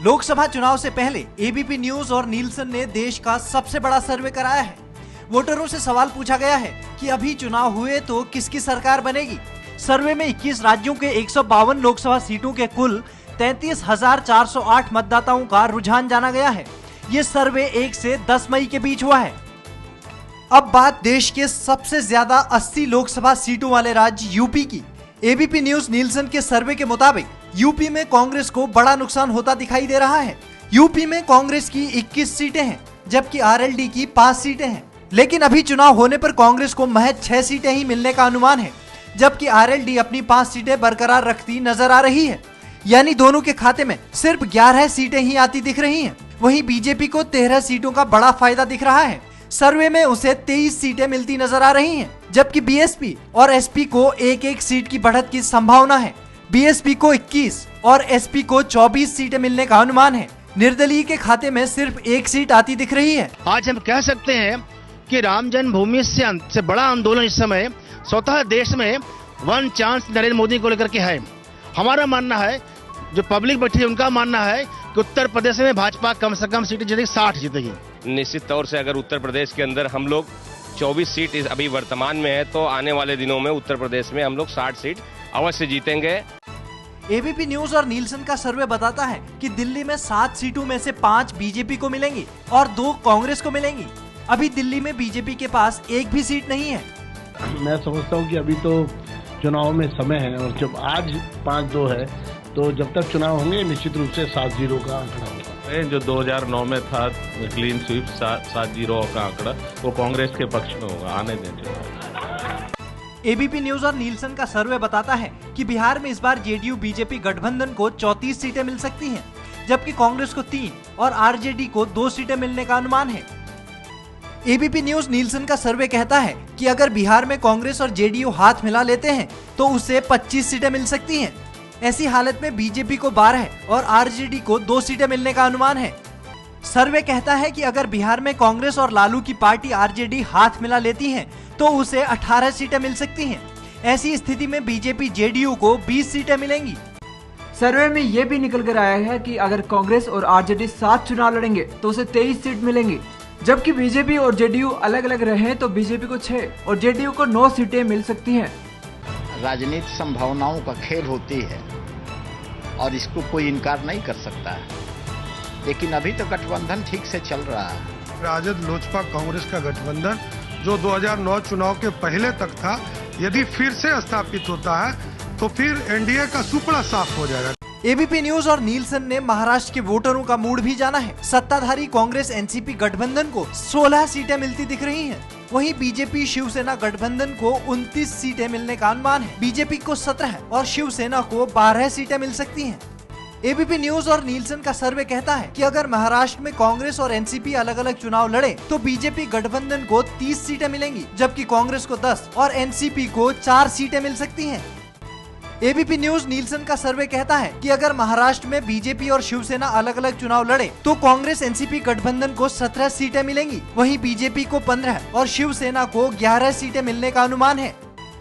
लोकसभा चुनाव से पहले एबीपी न्यूज और नीलसन ने देश का सबसे बड़ा सर्वे कराया है। वोटरों से सवाल पूछा गया है कि अभी चुनाव हुए तो किसकी सरकार बनेगी। सर्वे में 21 राज्यों के 152 लोकसभा सीटों के कुल 33,408 मतदाताओं का रुझान जाना गया है। ये सर्वे 1 से 10 मई के बीच हुआ है। अब बात देश के सबसे ज्यादा 80 लोकसभा सीटों वाले राज्य यूपी की। एबीपी न्यूज नीलसन के सर्वे के मुताबिक यूपी में कांग्रेस को बड़ा नुकसान होता दिखाई दे रहा है। यूपी में कांग्रेस की 21 सीटें हैं, जबकि आरएलडी की 5 सीटें हैं। लेकिन अभी चुनाव होने पर कांग्रेस को महज 6 सीटें ही मिलने का अनुमान है, जबकि आरएलडी अपनी 5 सीटें बरकरार रखती नजर आ रही है। यानी दोनों के खाते में सिर्फ 11 सीटें ही आती दिख रही हैं। वहीं बीजेपी को 13 सीटों का बड़ा फायदा दिख रहा है। सर्वे में उसे 23 सीटें मिलती नजर आ रही हैं, जबकि बीएसपी और एसपी को एक सीट की बढ़त की संभावना है। बीएसपी को 21 और एसपी को 24 सीटें मिलने का अनुमान है। निर्दलीय के खाते में सिर्फ 1 सीट आती दिख रही है। आज हम कह सकते हैं कि राम जन्मभूमि से बड़ा आंदोलन इस समय स्वतः देश में वन चांस नरेंद्र मोदी को लेकर के है। हमारा मानना है, जो पब्लिक बैठी है उनका मानना है कि उत्तर प्रदेश में भाजपा कम से कम सीटें जीतेगी, 60 जीतेगी। निश्चित तौर से अगर उत्तर प्रदेश के अंदर हम लोग 24 सीट अभी वर्तमान में है, तो आने वाले दिनों में उत्तर प्रदेश में हम लोग 60 सीट अवश्य जीतेंगे। एबीपी न्यूज और नीलसन का सर्वे बताता है कि दिल्ली में 7 सीटों में से 5 बीजेपी को मिलेंगी और 2 कांग्रेस को मिलेंगी। अभी दिल्ली में बीजेपी के पास एक भी सीट नहीं है। मैं समझता हूँ कि अभी तो चुनाव में समय है, और जब आज 5-2 है तो जब तक चुनाव होंगे निश्चित रूप से 7-0 का आंकड़ा होगा। जो 2009 में था क्लीन स्वीप 7-0 का आंकड़ा, वो कांग्रेस के पक्ष में होगा। आने दें। एबीपी न्यूज और नीलसन का सर्वे बताता है कि बिहार में इस बार जेडीयू बीजेपी गठबंधन को 34 सीटें मिल सकती हैं, जबकि कांग्रेस को 3 और आरजेडी को 2 सीटें मिलने का अनुमान है। एबीपी न्यूज नीलसन का सर्वे कहता है कि अगर बिहार में कांग्रेस और जेडीयू हाथ मिला लेते हैं तो उसे 25 सीटें मिल सकती हैं। ऐसी हालत में बीजेपी को 12 और आरजेडी को 2 सीटें मिलने का अनुमान है। सर्वे कहता है कि अगर बिहार में कांग्रेस और लालू की पार्टी आरजेडी हाथ मिला लेती हैं, तो उसे 18 सीटें मिल सकती हैं। ऐसी स्थिति में बीजेपी जेडीयू को 20 सीटें मिलेंगी। सर्वे में ये भी निकल कर आया है कि अगर कांग्रेस और आरजेडी साथ चुनाव लड़ेंगे तो उसे 23 सीट मिलेंगी, जबकि बीजेपी और जेडीयू अलग अलग रहे तो बीजेपी को 6 और जेडीयू को 9 सीटें मिल सकती हैं। राजनीति संभावनाओं का खेल होती है और इसको कोई इनकार नहीं कर सकता है, लेकिन अभी तो गठबंधन ठीक से चल रहा है। राजद लोजपा कांग्रेस का गठबंधन जो 2009 चुनाव के पहले तक था, यदि फिर से स्थापित होता है तो फिर एनडीए का सुपड़ा साफ हो जाएगा। एबीपी न्यूज और नीलसन ने महाराष्ट्र के वोटरों का मूड भी जाना है। सत्ताधारी कांग्रेस एनसीपी गठबंधन को 16 सीटें मिलती दिख रही हैं। वहीं बीजेपी शिवसेना गठबंधन को 29 सीटें मिलने का अनुमान है। बीजेपी को 17 और शिवसेना को 12 सीटें मिल सकती हैं। एबीपी न्यूज और नीलसन का सर्वे कहता है कि अगर महाराष्ट्र में कांग्रेस और एनसीपी अलग अलग चुनाव लड़े तो बीजेपी गठबंधन को 30 सीटें मिलेंगी, जबकि कांग्रेस को 10 और एनसीपी को 4 सीटें मिल सकती हैं। एबीपी न्यूज नीलसन का सर्वे कहता है कि अगर महाराष्ट्र में बीजेपी और शिवसेना अलग अलग चुनाव लड़े तो कांग्रेस एनसीपी गठबंधन को 17 सीटें मिलेंगी, वहीं बीजेपी को 15 और शिवसेना को 11 सीटें मिलने का अनुमान है।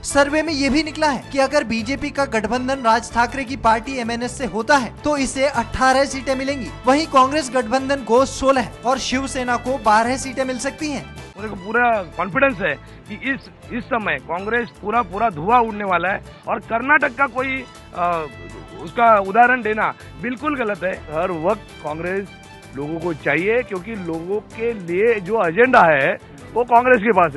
सर्वे में ये भी निकला है कि अगर बीजेपी का गठबंधन राज ठाकरे की पार्टी एमएनएस से होता है तो इसे 18 सीटें मिलेंगी, वहीं कांग्रेस गठबंधन को 16 और शिवसेना को 12 सीटें मिल सकती हैं। मुझे पूरा कॉन्फिडेंस है कि इस समय कांग्रेस पूरा धुआं उड़ने वाला है, और कर्नाटक का कोई उसका उदाहरण देना बिल्कुल गलत है। हर वक्त कांग्रेस लोगों को चाहिए, क्योंकि लोगों के लिए जो एजेंडा है वो कांग्रेस के पास है।